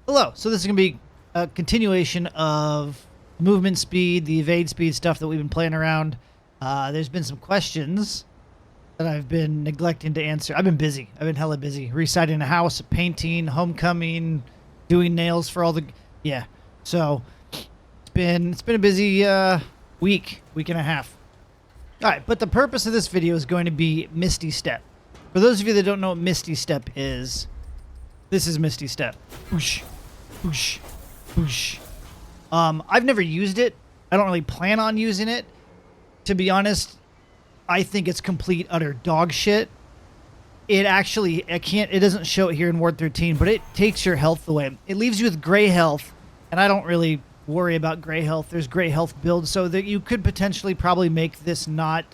Hello. So this is going to be a continuation of movement speed, the evade speed stuff that we've been playing around. There's been some questions that I've been neglecting to answer. I've been busy. I've been hella busy. Residing a house, painting, homecoming, doing nails for all the... Yeah. So it's been a busy week and a half. All right, but the purpose of this video is going to be Misty Step. For those of you that don't know what Misty Step is, this is Misty Step. Whoosh, whoosh, whoosh. I've never used it. I don't really plan on using it. To be honest, I think it's complete utter dog shit. It doesn't show it here in Ward 13, but it takes your health away. It leaves you with gray health, and I don't really worry about gray health. There's gray health builds, so that you could potentially probably make this not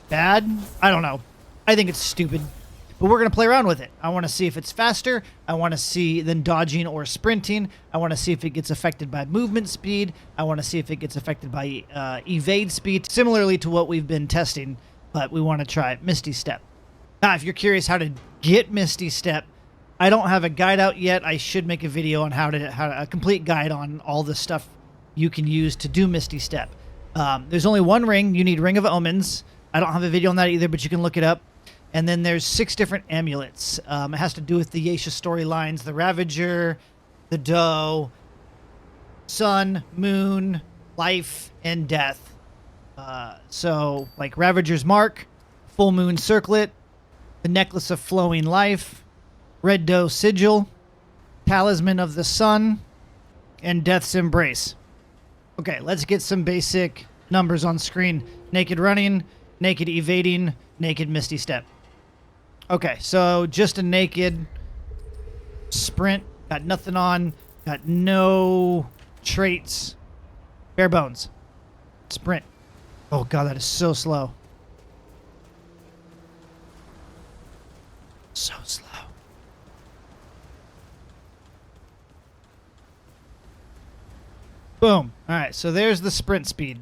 bad. I don't know. I think it's stupid. But we're going to play around with it. I want to see if it's faster. I want to see than dodging or sprinting. I want to see if it gets affected by movement speed. I want to see if it gets affected by evade speed, similarly to what we've been testing, but we want to try Misty Step. Now, if you're curious how to get Misty Step, I don't have a guide out yet. I should make a video on how to a complete guide on all the stuff you can use to do Misty Step. There's only one ring. You need Ring of Omens. I don't have a video on that either, but you can look it up. And then there's 6 different amulets. It has to do with the Yeisha storylines: the Ravager, the Doe, Sun, Moon, Life, and Death. So, like Ravager's Mark, Full Moon Circlet, the Necklace of Flowing Life, Red Doe Sigil, Talisman of the Sun, and Death's Embrace. Okay, let's get some basic numbers on screen. Naked running, naked evading, naked Misty Step. Okay, so just a naked sprint. Got nothing on. Got no traits. Bare bones. Sprint. Oh god, that is so slow. So slow. Boom. Alright, so there's the sprint speed.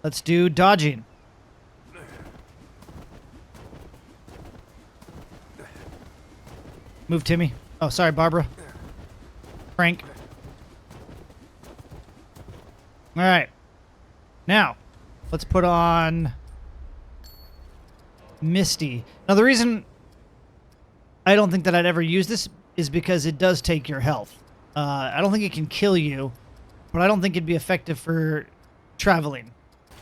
Let's do dodging. Move, Timmy. Oh, sorry, Barbara. Frank. All right. Now, let's put on Misty. Now, the reason I don't think that I'd ever use this is because it does take your health. I don't think it can kill you, but I don't think it'd be effective for traveling.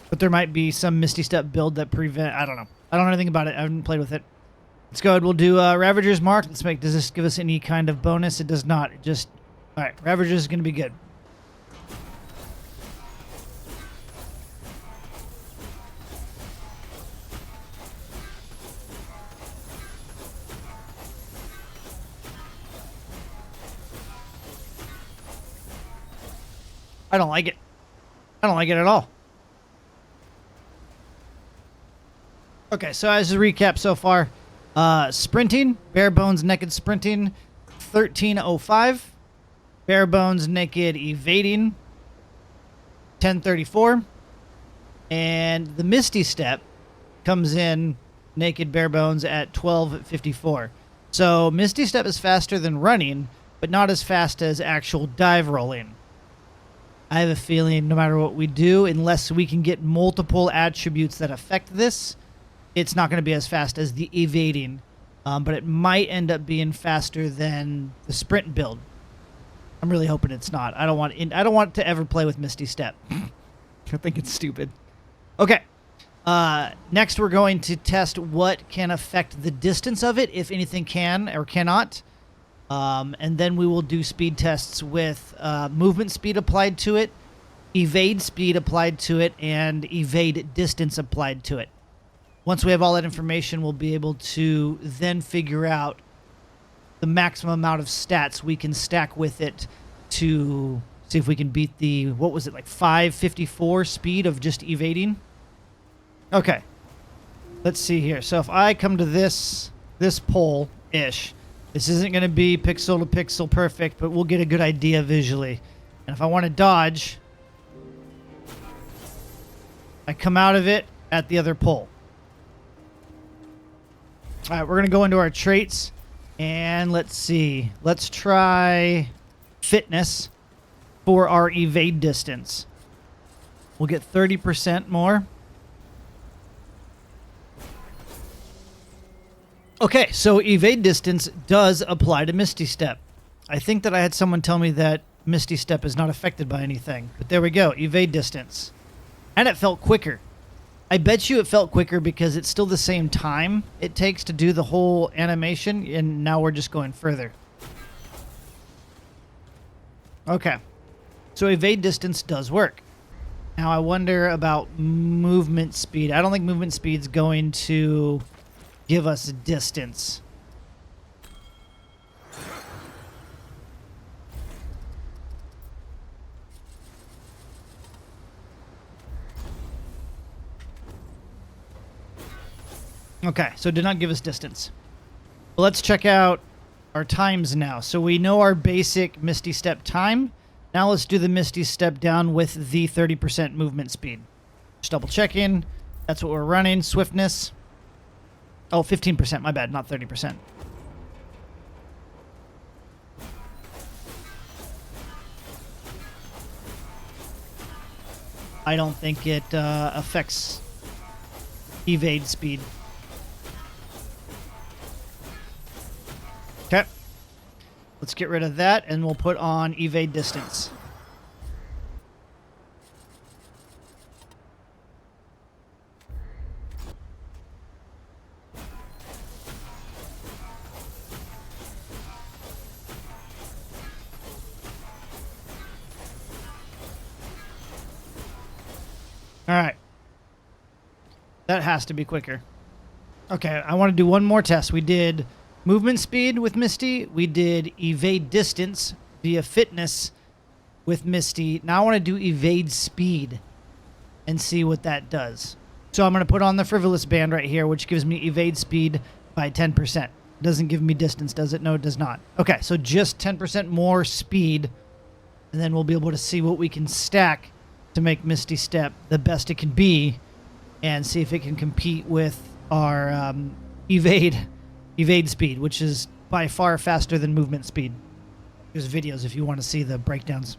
But there might be some Misty Step build that prevent... I don't know. I don't know anything about it. I haven't played with it. Let's go ahead. We'll do Ravager's Mark. Let's make... Does this give us any kind of bonus? It does not. It just... All right. Ravager's is going to be good. I don't like it. I don't like it at all. Okay, so as a recap so far... sprinting, bare bones naked sprinting, 1305. Bare bones naked evading, 1034. And the Misty Step comes in naked bare bones at 1254. So Misty Step is faster than running, but not as fast as actual dive rolling. I have a feeling no matter what we do, unless we can get multiple attributes that affect this, it's not going to be as fast as the evading, but it might end up being faster than the sprint build. I'm really hoping it's not. I don't want to ever play with Misty Step. I think it's stupid. Okay. Next, we're going to test what can affect the distance of it, if anything can or cannot. And then we will do speed tests with movement speed applied to it, evade speed applied to it, and evade distance applied to it. Once we have all that information, we'll be able to then figure out the maximum amount of stats we can stack with it to see if we can beat the, what was it, like 554 speed of just evading? Okay. Let's see here. So if I come to this pole-ish, this isn't going to be pixel to pixel perfect, but we'll get a good idea visually. And if I want to dodge, I come out of it at the other pole. All right, we're going to go into our traits, And let's see. Let's try fitness for our evade distance. We'll get 30% more. Okay, so evade distance does apply to Misty Step. I think that I had someone tell me that Misty Step is not affected by anything. But there we go, evade distance. And it felt quicker. I bet you it felt quicker because it's still the same time it takes to do the whole animation, and now we're just going further. Okay, so evade distance does work. Now I wonder about movement speed. I don't think movement speed's going to give us distance. Okay, so it did not give us distance. Well, let's check out our times now. So we know our basic Misty Step time. Now let's do the Misty Step down with the 30% movement speed. Just double checking. That's what we're running. Swiftness. Oh, 15%. My bad, not 30%. I don't think it affects evade speed. Okay. Let's get rid of that, and we'll put on evade distance. All right. That has to be quicker. Okay, I want to do one more test. We did movement speed with Misty. We did evade distance via fitness with Misty. Now I want to do evade speed and see what that does. So I'm going to put on the frivolous band right here, which gives me evade speed by 10%. Doesn't give me distance, does it? No, it does not. Okay, so just 10% more speed, and then we'll be able to see what we can stack to make Misty Step the best it can be and see if it can compete with our evade speed, which is by far faster than movement speed. There's videos if you want to see the breakdowns.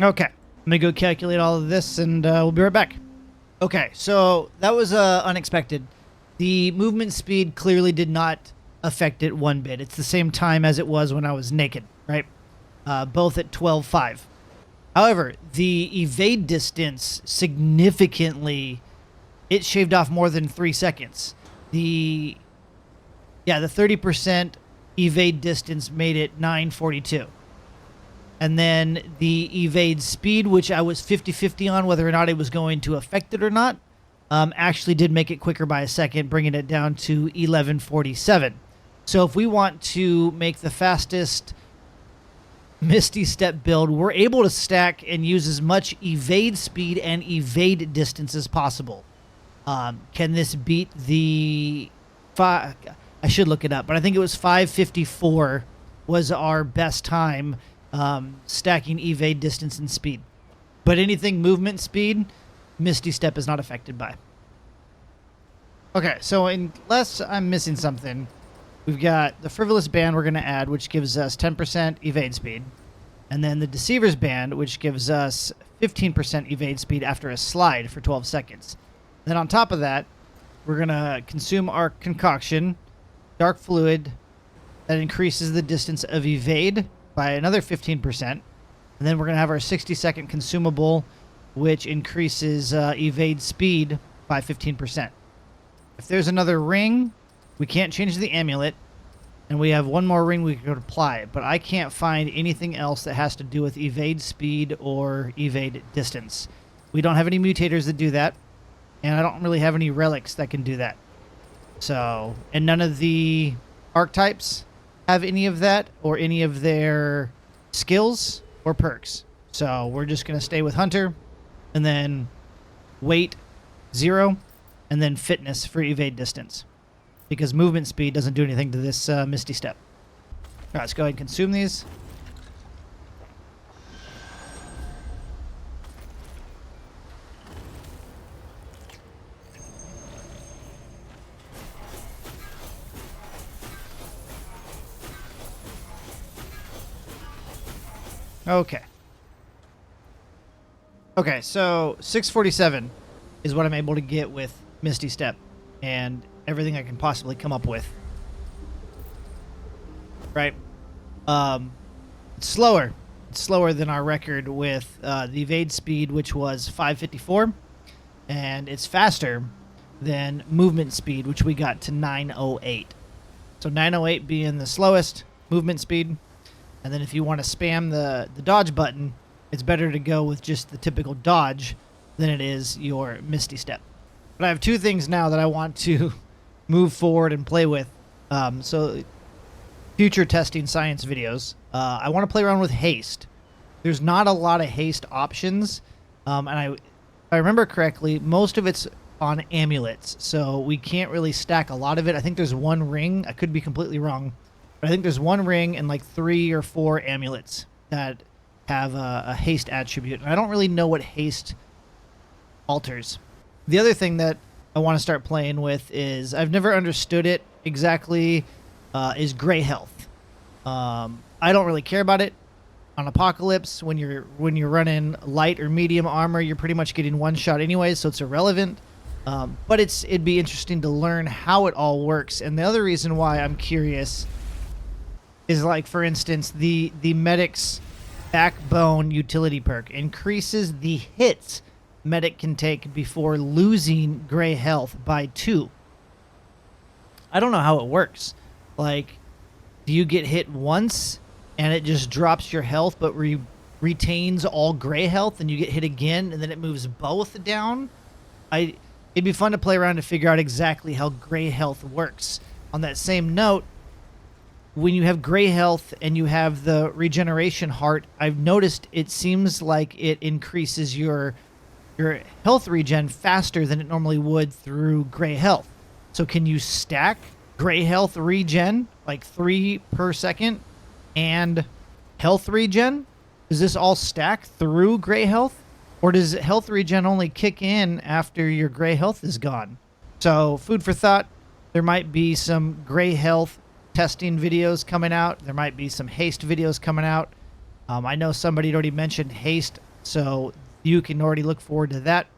Okay, let me go calculate all of this, and we'll be right back. Okay, so that was unexpected. The movement speed clearly did not affect it one bit. It's the same time as it was when I was naked, right? Both at 12.5. However, the evade distance significantly, it shaved off more than 3 seconds. The 30% evade distance made it 9:42. And then the evade speed, which I was 50-50 on whether or not it was going to affect it or not, actually did make it quicker by a second, bringing it down to 11:47. So if we want to make the fastest Misty Step build, we're able to stack and use as much evade speed and evade distance as possible. Can this beat the... I should look it up, but I think it was 5:54 was our best time stacking evade distance and speed. But anything movement speed, Misty Step is not affected by. Okay, so unless I'm missing something, we've got the frivolous band we're going to add, which gives us 10% evade speed. And then the deceiver's band, which gives us 15% evade speed after a slide for 12 seconds. Then on top of that, we're going to consume our concoction, dark fluid, that increases the distance of evade by another 15%. And then we're going to have our 60-second consumable, which increases evade speed by 15%. If there's another ring, we can't change the amulet, and we have one more ring we could apply, but I can't find anything else that has to do with evade speed or evade distance. We don't have any mutators that do that, and I don't really have any relics that can do that. So, and none of the archetypes have any of that or any of their skills or perks. So we're just going to stay with Hunter, and then weight 0, and then fitness for evade distance. because movement speed doesn't do anything to this Misty Step. All right, let's go ahead and consume these. Okay. Okay, so 647 is what I'm able to get with Misty Step and everything I can possibly come up with. Right? It's slower. It's slower than our record with the evade speed, which was 554. And it's faster than movement speed, which we got to 908. So 908 being the slowest movement speed. And then if you want to spam the dodge button, it's better to go with just the typical dodge than it is your Misty Step. But I have two things now that I want to move forward and play with. So future testing science videos. I want to play around with haste. There's not a lot of haste options. And if I remember correctly, most of it's on amulets. So we can't really stack a lot of it. I think there's one ring. I could be completely wrong. But I think there's one ring and like 3 or 4 amulets that have a haste attribute. And I don't really know what haste alters. The other thing that I want to start playing with is, I've never understood it exactly, is gray health. I don't really care about it. On Apocalypse, when you're running light or medium armor, you're pretty much getting one shot anyway, so it's irrelevant. But it'd be interesting to learn how it all works. And the other reason why I'm curious is, like, for instance, the medic's backbone utility perk increases the hits medic can take before losing gray health by 2. I don't know how it works. Like, do you get hit once and it just drops your health but retains all gray health, and you get hit again and then it moves both down? It'd be fun to play around to figure out exactly how gray health works. On that same note, when you have gray health and you have the regeneration heart, I've noticed it seems like it increases your health regen faster than it normally would through gray health. So can you stack gray health regen, like 3 per second, and health regen? Does this all stack through gray health? Or does health regen only kick in after your gray health is gone? So food for thought. There might be some gray health testing videos coming out. There might be some haste videos coming out. I know somebody had already mentioned haste, so you can already look forward to that.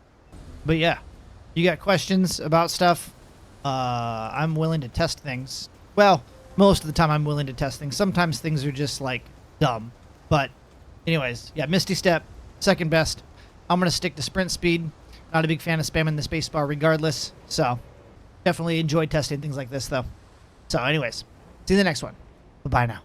But yeah, you got questions about stuff, I'm willing to test things. Well, most of the time I'm willing to test things. Sometimes things are just like dumb. But anyways, yeah, Misty Step, second best. I'm going to stick to sprint speed. Not a big fan of spamming the spacebar regardless. So definitely enjoy testing things like this though. So anyways, see you in the next one. Bye-bye now.